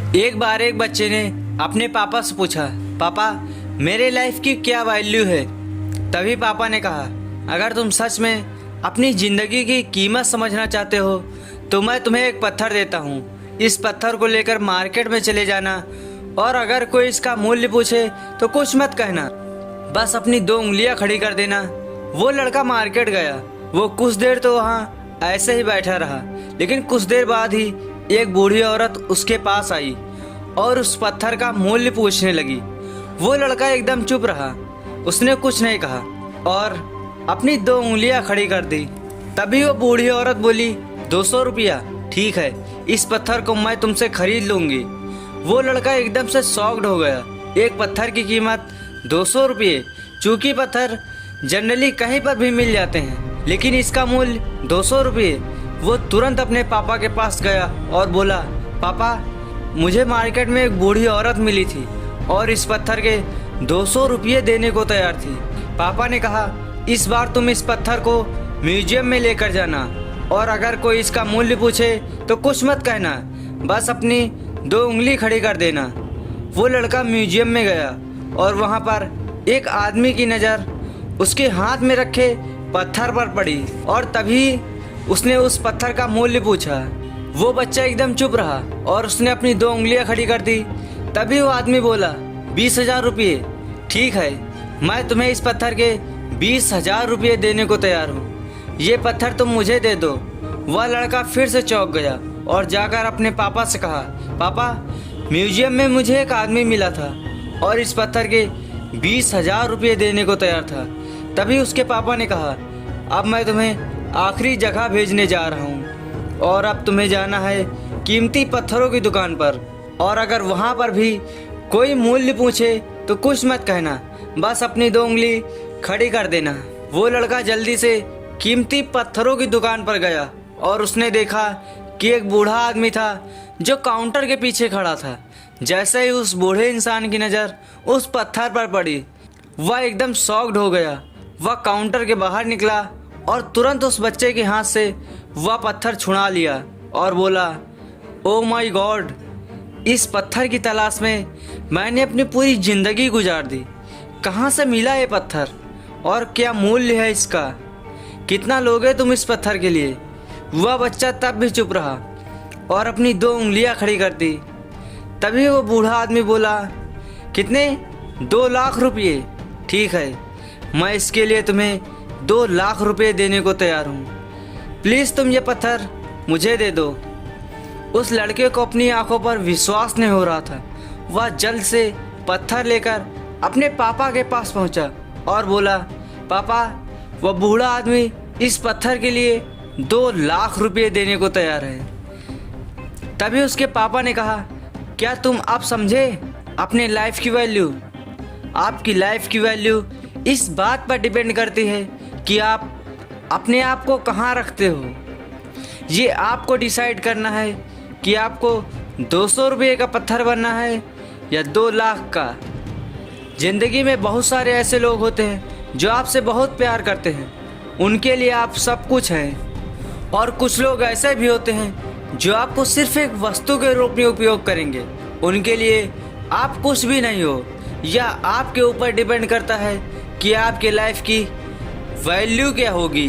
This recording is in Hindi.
एक बार एक बच्चे ने अपने पापा से पूछा, पापा मेरे लाइफ की क्या वैल्यू है। तभी पापा ने कहा, अगर तुम सच में अपनी ज़िंदगी की कीमत समझना चाहते हो तो मैं तुम्हें एक पत्थर देता हूँ। इस पत्थर को लेकर मार्केट में चले जाना और अगर कोई इसका मूल्य पूछे तो कुछ मत कहना, बस अपनी 2 उंगलियां खड़ी कर देना। वो लड़का मार्केट गया। वो कुछ देर तो वहाँ ऐसे ही बैठा रहा, लेकिन कुछ देर बाद ही एक बूढ़ी औरत उसके पास आई और उस पत्थर का मूल्य पूछने लगी। वो लड़का एकदम चुप रहा, उसने कुछ नहीं कहा और अपनी 2 उंगलियां खड़ी कर दी। तभी वो बूढ़ी औरत बोली, 200 रुपया, ठीक है, इस पत्थर को मैं तुमसे खरीद लूंगी। वो लड़का एकदम से शॉक्ड हो गया। एक पत्थर की कीमत 200 रुपये। चूंकि पत्थर जनरली कहीं पर भी मिल जाते हैं, लेकिन इसका मूल्य 200 रुपये। वो तुरंत अपने पापा के पास गया और बोला, पापा मुझे मार्केट में एक बूढ़ी औरत मिली थी और इस पत्थर के 200 रुपये देने को तैयार थी। पापा ने कहा, इस बार तुम इस पत्थर को म्यूजियम में लेकर जाना और अगर कोई इसका मूल्य पूछे तो कुछ मत कहना, बस अपनी 2 उंगली खड़ी कर देना। वो लड़का म्यूजियम में गया और वहाँ पर एक आदमी की नज़र उसके हाथ में रखे पत्थर पर पड़ी और तभी उसने उस पत्थर का मूल्य पूछा। वो बच्चा एकदम चुप रहा और उसने अपनी 2 उंगलियां खड़ी कर दी। तभी वो आदमी बोला, 20,000 रुपये, ठीक है, मैं तुम्हें इस पत्थर के 20,000 रुपये देने को तैयार हूँ। ये पत्थर तुम मुझे दे दो। वह लड़का फिर से चौंक गया और जाकर अपने पापा से कहा, पापा म्यूजियम में मुझे एक आदमी मिला था और इस पत्थर के 20,000 रुपये देने को तैयार था। तभी उसके पापा ने कहा, अब मैं तुम्हें आखिरी जगह भेजने जा रहा हूँ और अब तुम्हें जाना है कीमती पत्थरों की दुकान पर और अगर वहाँ पर भी कोई मूल्य पूछे तो कुछ मत कहना, बस अपनी 2 उंगली खड़ी कर देना। वो लड़का जल्दी से कीमती पत्थरों की दुकान पर गया और उसने देखा कि एक बूढ़ा आदमी था जो काउंटर के पीछे खड़ा था। जैसे ही उस बूढ़े इंसान की नज़र उस पत्थर पर पड़ी, वह एकदम शॉक्ड हो गया। वह काउंटर के बाहर निकला और तुरंत उस बच्चे के हाथ से वह पत्थर छुड़ा लिया और बोला, ओ माय गॉड, इस पत्थर की तलाश में मैंने अपनी पूरी ज़िंदगी गुजार दी। कहाँ से मिला ये पत्थर और क्या मूल्य है इसका? कितना लोगे तुम इस पत्थर के लिए? वह बच्चा तब भी चुप रहा और अपनी 2 उंगलियां खड़ी कर दी। तभी वो बूढ़ा आदमी बोला, कितने? 2 लाख रुपये, ठीक है, मैं इसके लिए तुम्हें 2 लाख रुपये देने को तैयार हूँ। प्लीज़ तुम ये पत्थर मुझे दे दो। उस लड़के को अपनी आंखों पर विश्वास नहीं हो रहा था। वह जल्द से पत्थर लेकर अपने पापा के पास पहुँचा और बोला, पापा वह बूढ़ा आदमी इस पत्थर के लिए 2 लाख रुपये देने को तैयार है। तभी उसके पापा ने कहा, क्या तुम अब समझे अपने लाइफ की वैल्यू? आपकी लाइफ की वैल्यू इस बात पर डिपेंड करती है कि आप अपने आप को कहाँ रखते हो। ये आपको डिसाइड करना है कि आपको 200 रुपये का पत्थर बनना है या 2 लाख का। ज़िंदगी में बहुत सारे ऐसे लोग होते हैं जो आपसे बहुत प्यार करते हैं, उनके लिए आप सब कुछ हैं, और कुछ लोग ऐसे भी होते हैं जो आपको सिर्फ एक वस्तु के रूप में उपयोग करेंगे, उनके लिए आप कुछ भी नहीं हो। या आपके ऊपर डिपेंड करता है कि आपके लाइफ की वैल्यू क्या होगी।